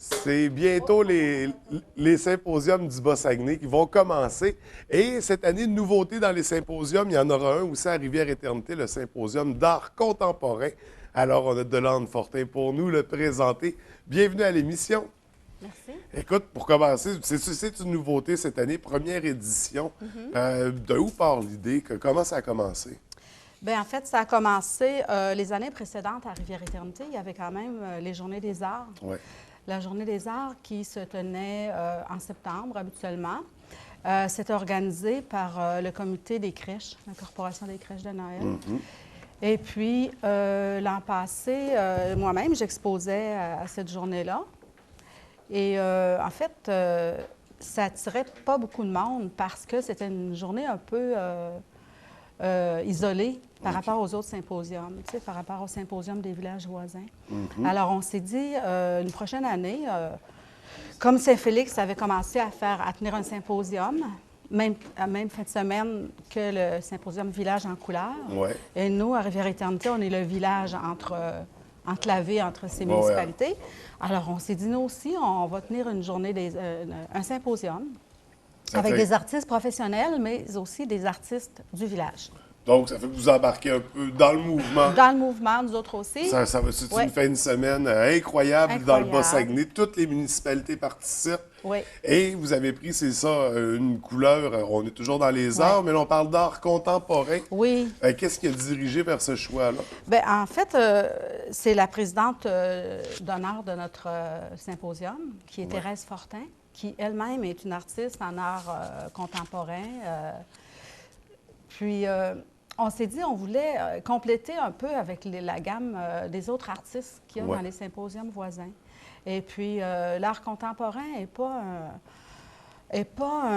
C'est bientôt les symposiums du Bas-Saguenay qui vont commencer. Et cette année, une nouveauté dans les symposiums, il y en aura un aussi à Rivière-Éternité, le symposium d'art contemporain. Alors, on a Delande Fortin pour nous le présenter. Bienvenue à l'émission. Merci. Écoute, pour commencer, c'est une nouveauté cette année, première édition. De où part l'idée? Comment ça a commencé? Bien, en fait, ça a commencé les années précédentes à Rivière-Éternité. Il y avait quand même les Journées des arts. Ouais. La Journée des arts qui se tenait en septembre habituellement. C'était organisé par le comité des crèches, la Corporation des crèches de Noël. Et puis, l'an passé, moi-même, j'exposais à cette journée-là. Et en fait, ça attirait pas beaucoup de monde parce que c'était une journée un peu isolée par rapport aux autres symposiums, tu sais, par rapport au symposium des villages voisins. Alors, on s'est dit, une prochaine année, comme Saint-Félix avait commencé à tenir un symposium, même fin de semaine que le symposium Village en couleur. Ouais. Et nous, à Rivière-Éternité, on est le village enclavé entre ces municipalités. Alors, on s'est dit, nous aussi, on va tenir une journée, un symposium avec des artistes professionnels, mais aussi des artistes du village. Donc, ça fait que vous embarquez un peu dans le mouvement. Dans le mouvement, nous autres aussi. C'est une fin de semaine incroyable dans le Bas-Saguenay. Toutes les municipalités participent. Oui. Et vous avez pris, c'est ça, une couleur. On est toujours dans les arts, mais là, on parle d'art contemporain. Oui. Qu'est-ce qui a dirigé vers ce choix-là? Bien, en fait, c'est la présidente d'honneur de notre symposium, qui est Thérèse Fortin, qui elle-même est une artiste en art contemporain. Puis, on s'est dit, on voulait compléter un peu avec la gamme des autres artistes qu'il y a dans les symposiums voisins. Et puis, l'art contemporain n'est pas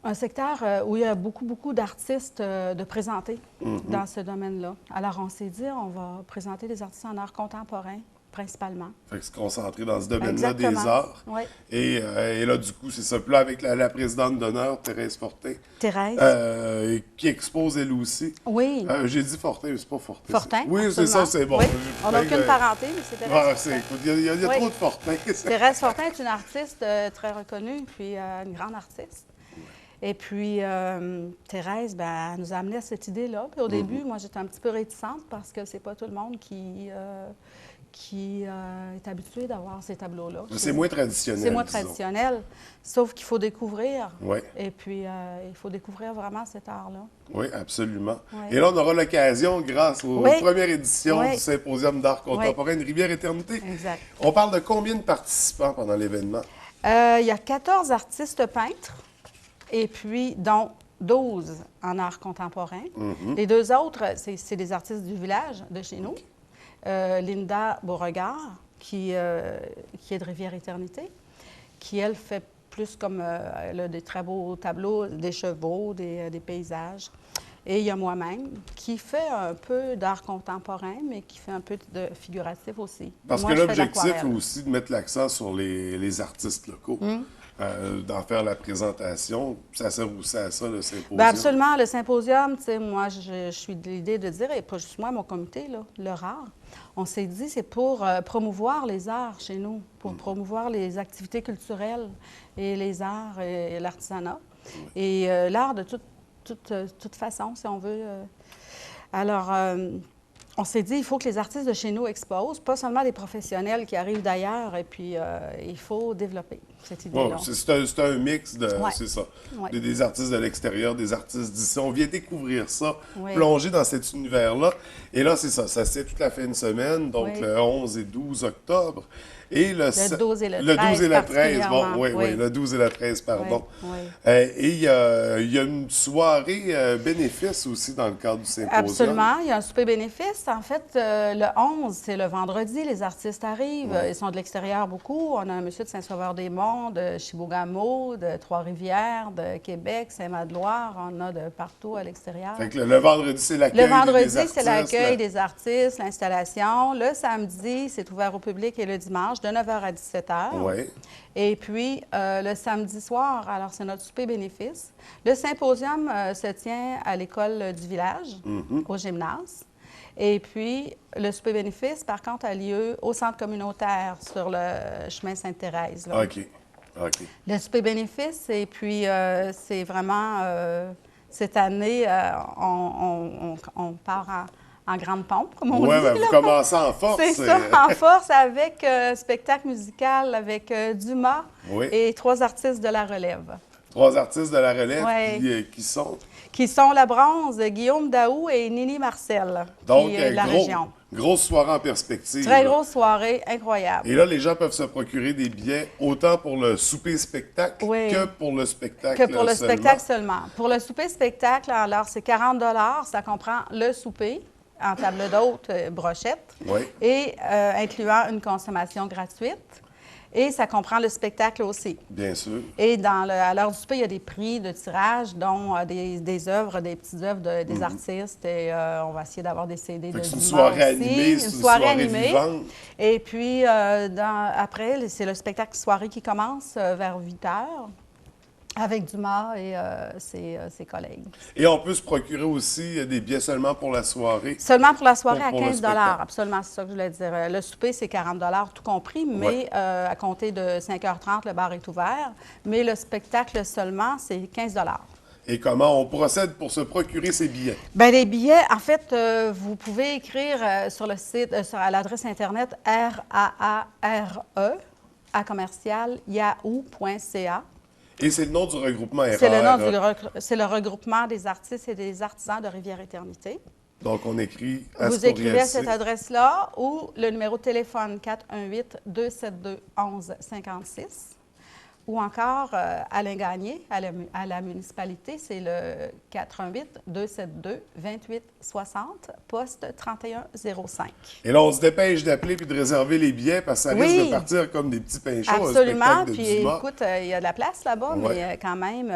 un secteur où il y a beaucoup d'artistes de présentés dans ce domaine-là. Alors, on s'est dit, on va présenter des artistes en art contemporain, principalement. Fait que se concentrer dans ce domaine-là des arts. Oui. Et là, du coup, c'est ça. Puis là, avec la présidente d'honneur, Thérèse Fortin. Thérèse. Qui expose elle aussi. Oui. J'ai dit Fortin, mais c'est pas Fortin. Fortin. Oui, c'est ça, c'est bon. Oui. On n'a aucune parenté, mais c'est Thérèse Fortin. Écoute, il y a trop de Fortin. Thérèse Fortin est une artiste très reconnue, puis une grande artiste. Et puis, Thérèse, ben, elle nous a amené à cette idée-là. Puis au début, moi, j'étais un petit peu réticente parce que c'est pas tout le monde qui est habitué d'avoir ces tableaux-là. C'est moins traditionnel. C'est moins traditionnel, sauf qu'il faut découvrir. Oui. Et puis, il faut découvrir vraiment cet art-là. Oui, absolument. Oui. Et là, on aura l'occasion, grâce aux premières éditions du Symposium d'art contemporain de Rivière-Éternité. Exact. On parle de combien de participants pendant l'événement? Il y a 14 artistes peintres, et puis, dont 12 en art contemporain. Les deux autres, c'est des artistes du village, de chez nous. Linda Beauregard, qui est de Rivière-Éternité, qui, elle, fait plus comme elle a des très beaux tableaux, des chevaux, des paysages. Et il y a moi-même, qui fait un peu d'art contemporain, mais qui fait un peu de figuratif aussi. Parce moi, que l'objectif est aussi de mettre l'accent sur les artistes locaux. D'en faire la présentation. Ça sert aussi à ça, le symposium? Bien, absolument. Le symposium, tu sais, moi, je suis de l'idée de dire, et pas juste moi, mon comité, là, le rare, on s'est dit, c'est pour promouvoir les arts chez nous, pour promouvoir les activités culturelles et les arts et l'artisanat. Et l'art de toute façon, si on veut. Alors, on s'est dit, il faut que les artistes de chez nous exposent, pas seulement des professionnels qui arrivent d'ailleurs, et puis il faut développer cette idée-là. C'est un mix de, c'est ça, Ouais. des artistes de l'extérieur, des artistes d'ici. On vient découvrir ça, plonger dans cet univers-là. Et là, c'est ça, ça se tient toute la fin de semaine, donc le 11 et 12 octobre. Et le 12 et le 13. Le 12 et le 13, bon, oui, le 12 et le 13, pardon. Oui. Et il y a une soirée bénéfice aussi dans le cadre du symposium. Absolument, il y a un souper bénéfice. En fait, le 11, c'est le vendredi, les artistes arrivent. Ils sont de l'extérieur beaucoup. On a un monsieur de Saint-Sauveur-des-Monts, de Chibougamau, de Trois-Rivières, de Québec, Saint-Made-Loire. On a de partout à l'extérieur. Fait que le vendredi, c'est l'accueil des artistes. Le vendredi, c'est l'accueil des artistes, l'installation. Le samedi, c'est ouvert au public et le dimanche, de 9h à 17h. Oui. Et puis, le samedi soir, alors c'est notre souper bénéfice. Le symposium se tient à l'école du village, au gymnase. Et puis, le souper bénéfice, par contre, a lieu au centre communautaire sur le chemin Sainte-Thérèse. Là. OK. OK. Le souper bénéfice, et puis c'est vraiment, cette année, on part en grande pompe, comme on dit. Oui, bien, vous commencez en force. C'est ça, en force, avec spectacle musical, avec Dumas et 3 artistes de la relève. 3 artistes de la relève qui sont? Qui sont la bronze, Guillaume Daou et Nini Marcel, Donc, qui est de la région. Grosse soirée en perspective. Très grosse soirée, incroyable. Et là, les gens peuvent se procurer des billets autant pour le souper-spectacle que pour le spectacle que pour le spectacle seulement. Pour le souper-spectacle, alors, c'est 40 $. Ça comprend le souper en table d'hôte, brochette, et incluant une consommation gratuite. Et ça comprend le spectacle aussi. Bien sûr. Et à l'heure du souper, il y a des prix de tirage, dont des œuvres, des petites œuvres des artistes. Et on va essayer d'avoir des CD de c'est une Dumas soirée aussi. animée, Une soirée animée. Vivante. Et puis, après, c'est le spectacle soirée qui commence vers 8 h avec Dumas et ses collègues. Et on peut se procurer aussi des billets seulement pour la soirée? Seulement pour la soirée à 15 $. Absolument, c'est ça que je voulais dire. Le souper, c'est 40 $ tout compris, mais à compter de 5h30, le bar est ouvert. Mais le spectacle seulement, c'est 15 $. Et comment on procède pour se procurer ces billets? Bien, les billets, en fait, vous pouvez écrire sur le site, à l'adresse Internet RAARE à commercial yahoo.ca. Et c'est le nom du regroupement RAARE. C'est le regroupement des artistes et des artisans de Rivière-Éternité. Donc, on écrit Vous écrivez à cette adresse-là ou le numéro de téléphone 418-272-1156 ou encore Alain Gagné à la municipalité, c'est le 418-272-2860, poste 3105. Et là, on se dépêche d'appeler puis de réserver les billets parce que ça risque de partir comme des petits pains chauds. Absolument. Puis écoute, il y a de la place là-bas, mais quand même,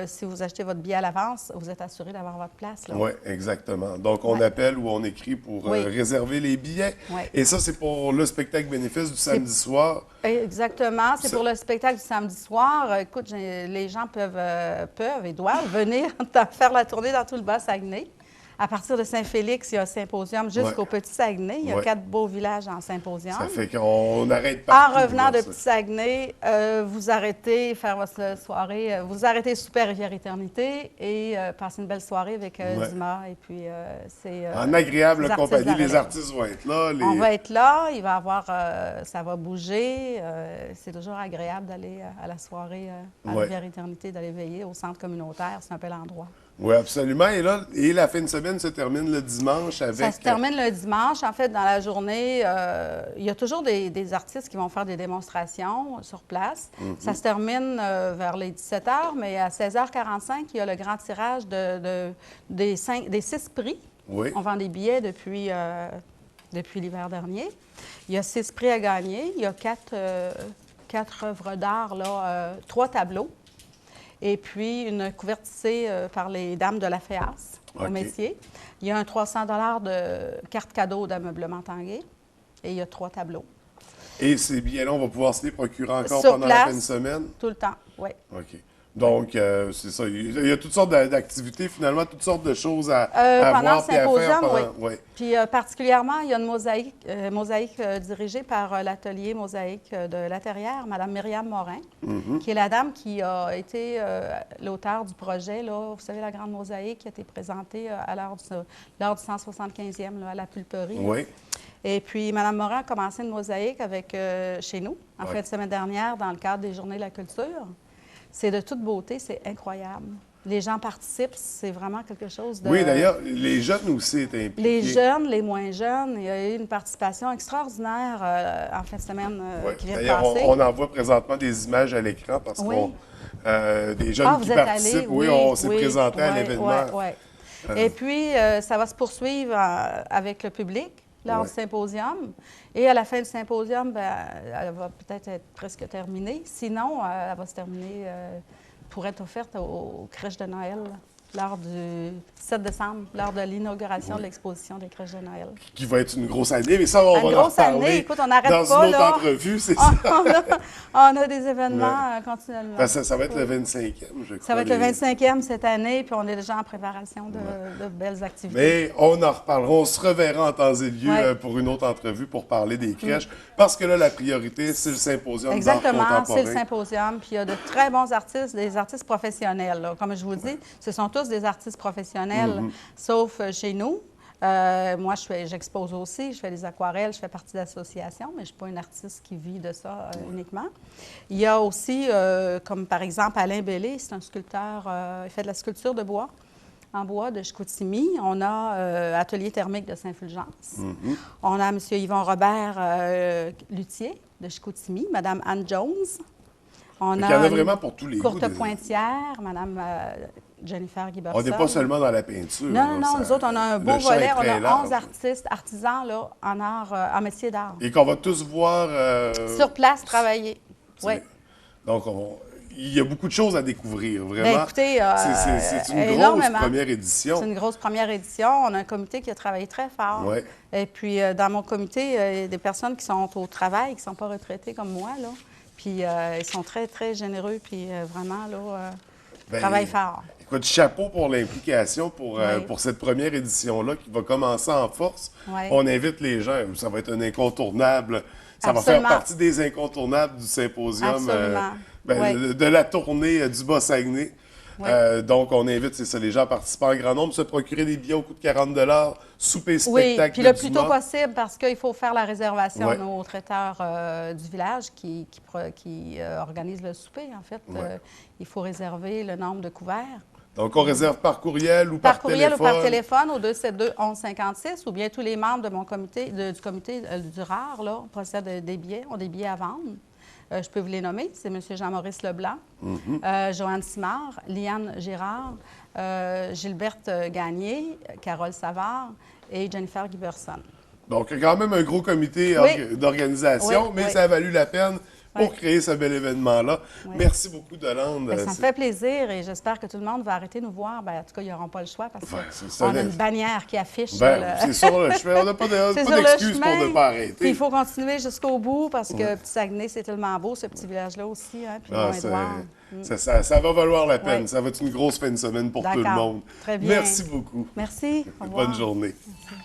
si vous achetez votre billet à l'avance, vous êtes assuré d'avoir votre place. Oui, exactement. Donc, on appelle ou on écrit pour réserver les billets. Et ça, c'est pour le spectacle bénéfice du samedi soir. Exactement. C'est pour le spectacle du samedi soir. Écoute, les gens peuvent et doivent venir faire la tournée dans tout le Bas-Saguenay. À partir de Saint-Félix, il y a un symposium jusqu'au Petit-Saguenay. Il y a 4 beaux villages en symposium. Ça fait qu'on arrête partout. En revenant de Petit-Saguenay, vous arrêtez faire votre soirée, vous arrêtez souper à Rivière-Éternité et passer une belle soirée avec Dumas. Et puis, c'est... en agréable compagnie, les artistes vont être là. On va être là, il va avoir... ça va bouger. C'est toujours agréable d'aller à la soirée à Rivière-Éternité, d'aller veiller au centre communautaire. C'est un bel endroit. Oui, absolument. Et là, la fin de semaine se termine le dimanche avec... Ça se termine le dimanche. En fait, dans la journée, il y a toujours des artistes qui vont faire des démonstrations sur place. Ça se termine vers les 17 h, mais à 16h45, il y a le grand tirage des 6 prix. Oui. On vend des billets depuis l'hiver dernier. Il y a 6 prix à gagner. Il y a 4 œuvres d'art, 3 tableaux. Et puis, une couverte tissée par les dames de la FEAS au Messier. Il y a un 300 $ de carte cadeau d'ameublement Tanguay. Et il y a 3 tableaux. Et ces billets-là, on va pouvoir se les procurer encore sur pendant place, la fin de semaine? Tout le temps, oui. OK. Donc, c'est ça. Il y a toutes sortes d'activités, finalement, toutes sortes de choses à voir et à faire. Puis particulièrement, il y a une mosaïque dirigée par l'atelier mosaïque de La Terrière, Mme Myriam Morin, qui est la dame qui a été l'auteur du projet. Là, vous savez, la grande mosaïque qui a été présentée lors du 175e à la pulperie. Oui. Et puis, Mme Morin a commencé une mosaïque chez nous, en fin de semaine dernière, dans le cadre des Journées de la culture. C'est de toute beauté, c'est incroyable. Les gens participent, c'est vraiment quelque chose de... Oui, d'ailleurs, les jeunes aussi étaient impliqués. Les jeunes, les moins jeunes, il y a eu une participation extraordinaire en fin de semaine qui vient de passer. On en voit présentement des images à l'écran parce qu'on des jeunes qui participent. On s'est présenté à l'événement. Et puis, ça va se poursuivre avec le public lors du symposium. Et à la fin du symposium, elle va peut-être être presque terminée. Sinon, elle va se terminer pour être offerte aux crèches de Noël. lors du 7 décembre, lors de l'inauguration de l'exposition des crèches de Noël. Qui va être une grosse année, mais ça, on va en grosse reparler année, écoute, on n'arrête dans pas, une autre là. entrevue, c'est ça. On a des événements continuellement. Ben, ça va être le 25e, je crois. Ça va être le 25e cette année, puis on est déjà en préparation de belles activités. Mais on en reparlera. On se reverra en temps et lieu pour une autre entrevue pour parler des crèches. Parce que là, la priorité, c'est le symposium d'art Exactement, contemporain. c'est le symposium. Puis il y a de très bons artistes, des artistes professionnels, là. Comme je vous dis, ce sont tous des artistes professionnels, sauf chez nous. Moi, j'expose aussi, je fais des aquarelles, je fais partie d'associations, mais je ne suis pas une artiste qui vit de ça uniquement. Il y a aussi, comme par exemple Alain Bellé, c'est un sculpteur, il fait de la sculpture de bois, en bois de Chicoutimi. On a Atelier thermique de Saint-Fulgence. On a M. Yvon Robert Luthier de Chicoutimi, Mme Anne Jones. On Il y en a vraiment pour tous les goûts. Courte Pointière, Mme Jennifer Giberson. On n'est pas seulement dans la peinture. Non, nous autres, on a un beau volet. On a large. 11 artistes, artisans là, en art, en métier d'art. Et qu'on va tous voir... Sur place, travailler. Oui. Donc, il y a beaucoup de choses à découvrir, vraiment. Bien, écoutez, c'est une grosse énormément. première édition. C'est une grosse première édition. On a un comité qui a travaillé très fort. Ouais. Et puis, dans mon comité, il y a des personnes qui sont au travail, qui ne sont pas retraitées comme moi, là. Puis, ils sont très, très généreux, puis vraiment, là, travaillent fort. Écoute, chapeau pour l'implication pour cette première édition-là qui va commencer en force. Oui. On invite les gens. Ça va être un incontournable. Ça Absolument. va faire partie des incontournables du symposium, Oui. de la tournée du Bas-Saguenay. Oui. Donc, on invite, c'est ça, les gens à participer en grand nombre, se procurer des billets au coût de 40 souper, Oui, spectacle. puis le plus tôt possible parce qu'il faut faire la réservation Ouais. à nos traiteurs du village qui organisent le souper, en fait. Ouais. Il faut réserver le nombre de couverts. Donc, on réserve par courriel ou par courriel téléphone. ou par téléphone au 272-1156 ou bien tous les membres de mon comité, du comité du RAR, là, possèdent des billets, ont des billets à vendre. Je peux vous les nommer. C'est M. Jean-Maurice Leblanc, Joanne Simard, Liane Girard, Gilberte Gagné, Carole Savard et Jennifer Giberson. Donc, il y a quand même un gros comité d'organisation, Oui, mais oui. ça a valu la peine pour Oui. créer ce bel événement-là. Oui. Merci beaucoup, Yolande. Bien, ça me fait plaisir et j'espère que tout le monde va arrêter de nous voir. Bien, en tout cas, ils n'auront pas le choix parce qu'on a une bannière qui affiche. C'est sur le chemin. On n'a pas d'excuses pour ne pas arrêter. Puis il faut continuer jusqu'au bout parce que Petit Saguenay, c'est tellement beau, ce petit village-là aussi. Hein, puis ça va valoir la peine. Oui. Ça va être une grosse fin de semaine pour tout le monde. Très bien. Merci beaucoup. Merci. Au revoir. Bonne journée. Merci.